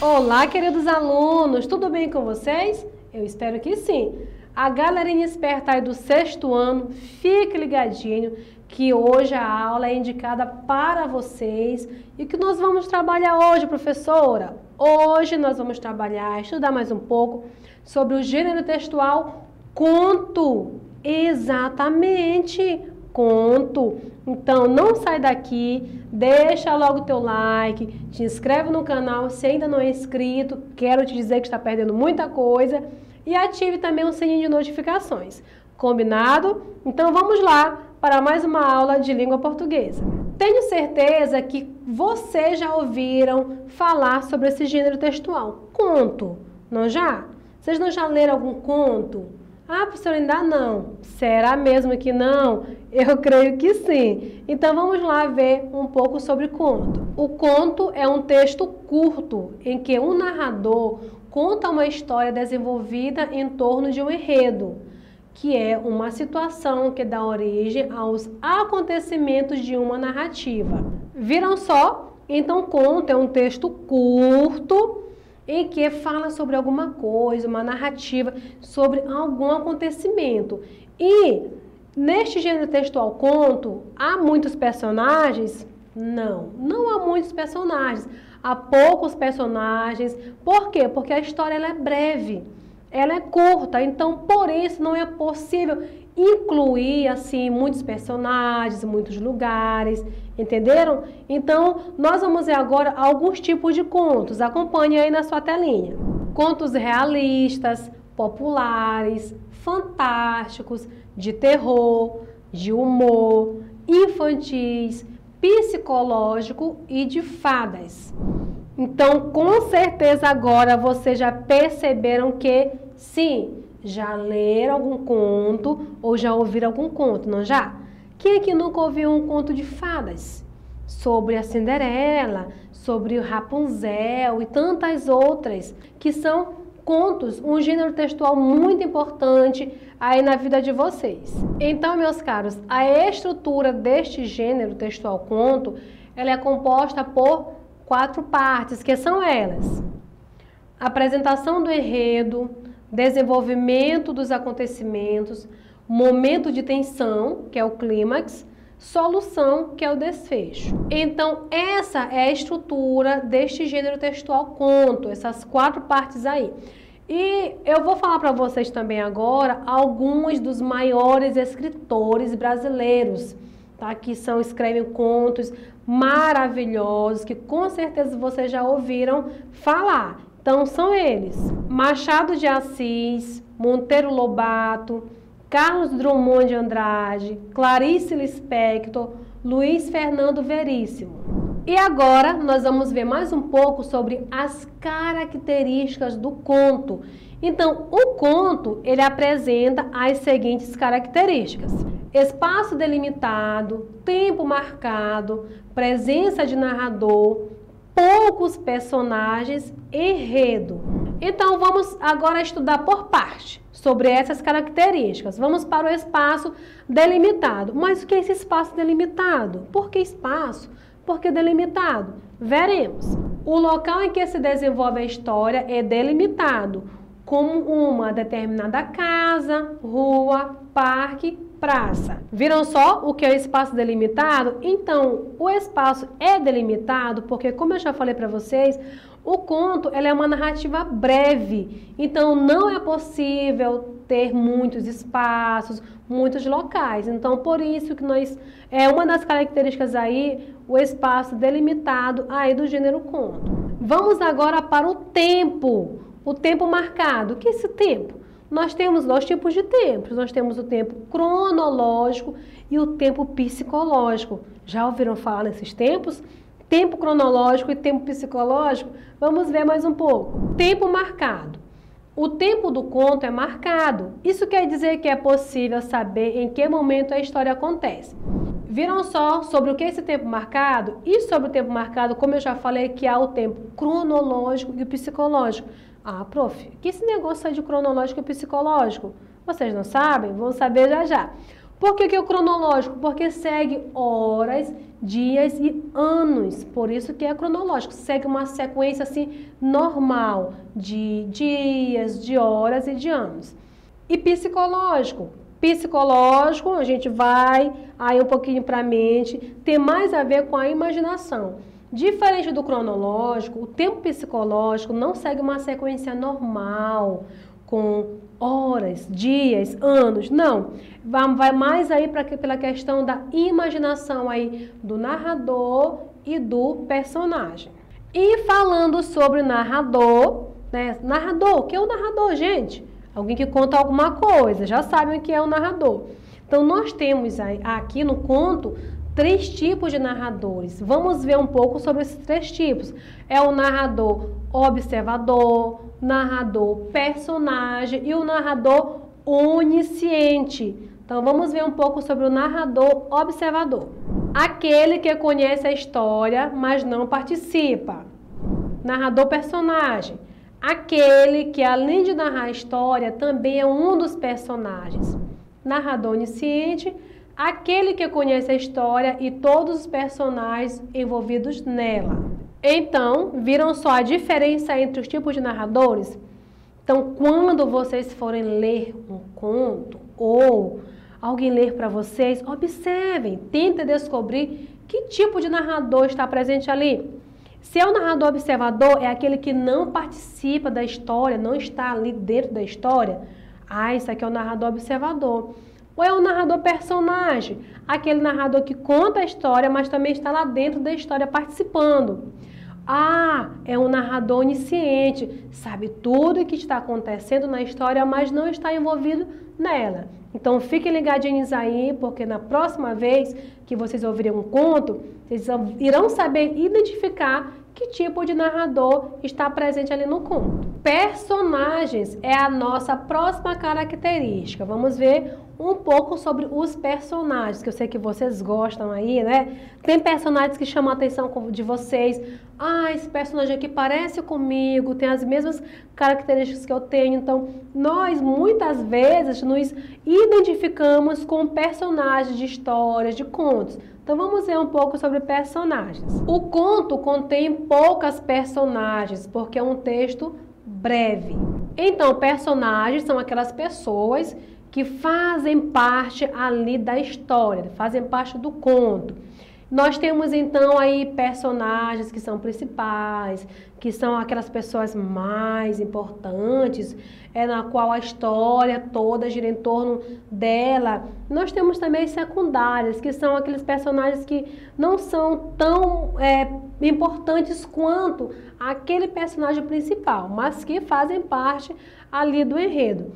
Olá, queridos alunos, tudo bem com vocês? Eu espero que sim. A galerinha esperta aí do 6º ano, fique ligadinho que hoje a aula é indicada para vocês. E o que nós vamos trabalhar hoje, professora? Hoje nós vamos estudar mais um pouco sobre o gênero textual conto. Exatamente, conto. Então não sai daqui, deixa logo o teu like, te inscreve no canal se ainda não é inscrito, quero te dizer que está perdendo muita coisa, e ative também o sininho de notificações. Combinado? Então vamos lá para mais uma aula de língua portuguesa. Tenho certeza que vocês já ouviram falar sobre esse gênero textual, conto, não já? Vocês não já leram algum conto? Ah, professora, ainda não. Será mesmo que não? Eu creio que sim. Então vamos lá ver um pouco sobre conto. O conto é um texto curto em que um narrador conta uma história desenvolvida em torno de um enredo, que é uma situação que dá origem aos acontecimentos de uma narrativa. Viram só? Então, conto é um texto curto em que fala sobre alguma coisa, uma narrativa, sobre algum acontecimento. E neste gênero textual conto, há muitos personagens? Não há muitos personagens. Há poucos personagens. Por quê? Porque a história ela é breve, ela é curta, então por isso não é possível incluir assim muitos personagens, muitos lugares, entenderam? Então nós vamos ver agora alguns tipos de contos. Acompanhe aí na sua telinha. Contos realistas, populares, fantásticos, de terror, de humor, infantis, psicológico e de fadas. Então, com certeza agora vocês já perceberam que sim, já leram algum conto ou já ouviram algum conto, não já? Quem aqui nunca ouviu um conto de fadas? Sobre a Cinderela, sobre o Rapunzel e tantas outras, que são contos, um gênero textual muito importante aí na vida de vocês. Então, meus caros, a estrutura deste gênero textual conto, ela é composta por 4 partes, que são elas: apresentação do enredo, desenvolvimento dos acontecimentos, momento de tensão, que é o clímax, solução, que é o desfecho. Então, essa é a estrutura deste gênero textual conto, essas 4 partes aí. E eu vou falar para vocês também agora alguns dos maiores escritores brasileiros, tá? Que escrevem contos maravilhosos, que com certeza vocês já ouviram falar. Então, são eles: Machado de Assis, Monteiro Lobato, Carlos Drummond de Andrade, Clarice Lispector, Luiz Fernando Veríssimo. E agora nós vamos ver mais um pouco sobre as características do conto. Então, o conto, ele apresenta as seguintes características: espaço delimitado, tempo marcado, presença de narrador, poucos personagens, enredo. Então, vamos agora estudar por parte sobre essas características. Vamos para o espaço delimitado. Mas o que é esse espaço delimitado? Por que espaço? Por que delimitado? Veremos. O local em que se desenvolve a história é delimitado, como uma determinada casa, rua, parque, praça. Viram só o que é o espaço delimitado? Então, o espaço é delimitado porque, como eu já falei para vocês, o conto ela é uma narrativa breve, então não é possível ter muitos espaços, muitos locais. Então, por isso que uma das características aí, o espaço delimitado aí do gênero conto. Vamos agora para o tempo marcado. O que é esse tempo? Nós temos 2 tipos de tempos. Nós temos o tempo cronológico e o tempo psicológico. Já ouviram falar nesses tempos? Tempo cronológico e tempo psicológico? Vamos ver mais um pouco. Tempo marcado. O tempo do conto é marcado. Isso quer dizer que é possível saber em que momento a história acontece. Viram só sobre o que é esse tempo marcado? E sobre o tempo marcado, como eu já falei, que há o tempo cronológico e o psicológico. Ah, prof, que esse negócio é de cronológico e psicológico? Vocês não sabem? Vão saber já já. Por que é o cronológico? Porque segue horas, dias e anos. Por isso que é cronológico. Segue uma sequência assim normal de dias, de horas e de anos. E psicológico? Psicológico, a gente vai aí um pouquinho para a mente, tem mais a ver com a imaginação. Diferente do cronológico, o tempo psicológico não segue uma sequência normal, com horas, dias, anos, não. Vai mais aí pela questão da imaginação aí do narrador e do personagem. E falando sobre narrador, né? Narrador, o que é o narrador, gente? Alguém que conta alguma coisa, já sabem o que é o narrador. Então, nós temos aqui no conto 3 tipos de narradores. Vamos ver um pouco sobre esses 3 tipos. É o narrador observador, narrador personagem e o narrador onisciente. Então, vamos ver um pouco sobre o narrador observador. Aquele que conhece a história, mas não participa. Narrador personagem. Aquele que, além de narrar a história, também é um dos personagens. Narrador onisciente. Aquele que conhece a história e todos os personagens envolvidos nela. Então, viram só a diferença entre os tipos de narradores? Então, quando vocês forem ler um conto ou alguém ler para vocês, observem, tentem descobrir que tipo de narrador está presente ali. Se é o narrador observador, é aquele que não participa da história, não está ali dentro da história. Isso aqui é o narrador observador. Ou é o narrador personagem, aquele narrador que conta a história, mas também está lá dentro da história participando. É um narrador onisciente, sabe tudo o que está acontecendo na história, mas não está envolvido nela. Então fiquem ligadinhos aí, porque na próxima vez que vocês ouvirem um conto, vocês irão saber identificar que tipo de narrador está presente ali no conto. Personagens é a nossa próxima característica. Vamos ver um pouco sobre os personagens, que eu sei que vocês gostam aí, né? Tem personagens que chamam a atenção de vocês. Esse personagem aqui parece comigo, tem as mesmas características que eu tenho. Então, nós muitas vezes nos identificamos com personagens de histórias, de contos. Então, vamos ver um pouco sobre personagens. O conto contém poucas personagens, porque é um texto breve. Então, personagens são aquelas pessoas que fazem parte ali da história, fazem parte do conto. Nós temos então aí personagens que são principais, que são aquelas pessoas mais importantes, na qual a história toda gira em torno dela. Nós temos também as secundárias, que são aqueles personagens que não são tão importantes quanto aquele personagem principal, mas que fazem parte ali do enredo.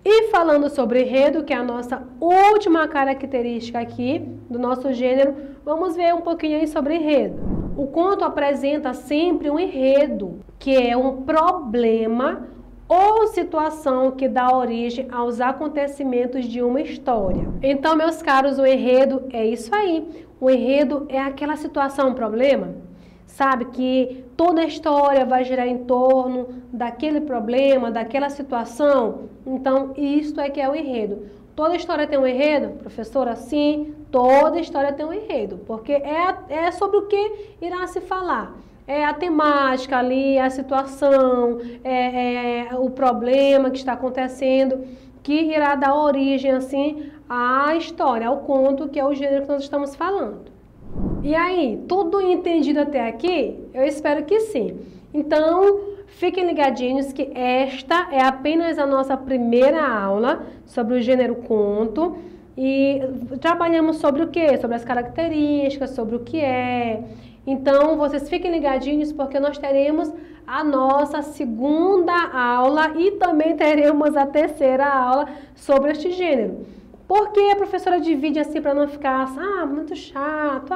E falando sobre enredo, que é a nossa última característica aqui do nosso gênero, vamos ver um pouquinho aí sobre enredo. O conto apresenta sempre um enredo, que é um problema ou situação que dá origem aos acontecimentos de uma história. Então, meus caros, o enredo é isso aí. O enredo é aquela situação, um problema, sabe, que toda a história vai girar em torno daquele problema, daquela situação. Então, isso é que é o enredo. Toda história tem um enredo? Professora, sim, toda história tem um enredo, porque é sobre o que irá se falar. É a temática ali, a situação, o problema que está acontecendo, que irá dar origem, assim, à história, ao conto, que é o gênero que nós estamos falando. E aí, tudo entendido até aqui? Eu espero que sim. Então, fiquem ligadinhos que esta é apenas a nossa primeira aula sobre o gênero conto. E trabalhamos sobre o quê? Sobre as características, sobre o que é. Então, vocês fiquem ligadinhos porque nós teremos a nossa segunda aula e também teremos a terceira aula sobre este gênero. Porque a professora divide assim para não ficar muito chato.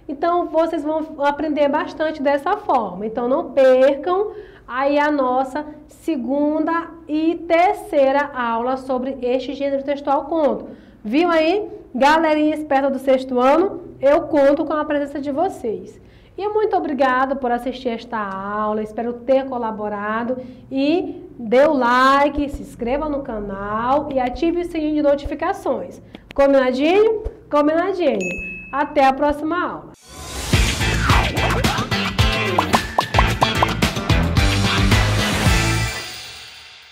Então, vocês vão aprender bastante dessa forma. Então, não percam aí a nossa segunda e terceira aula sobre este gênero textual conto. Viu aí? Galerinha esperta do 6º ano, eu conto com a presença de vocês. E muito obrigada por assistir esta aula, espero ter colaborado e dê o like, se inscreva no canal e ative o sininho de notificações. Combinadinho? Combinadinho. Até a próxima aula.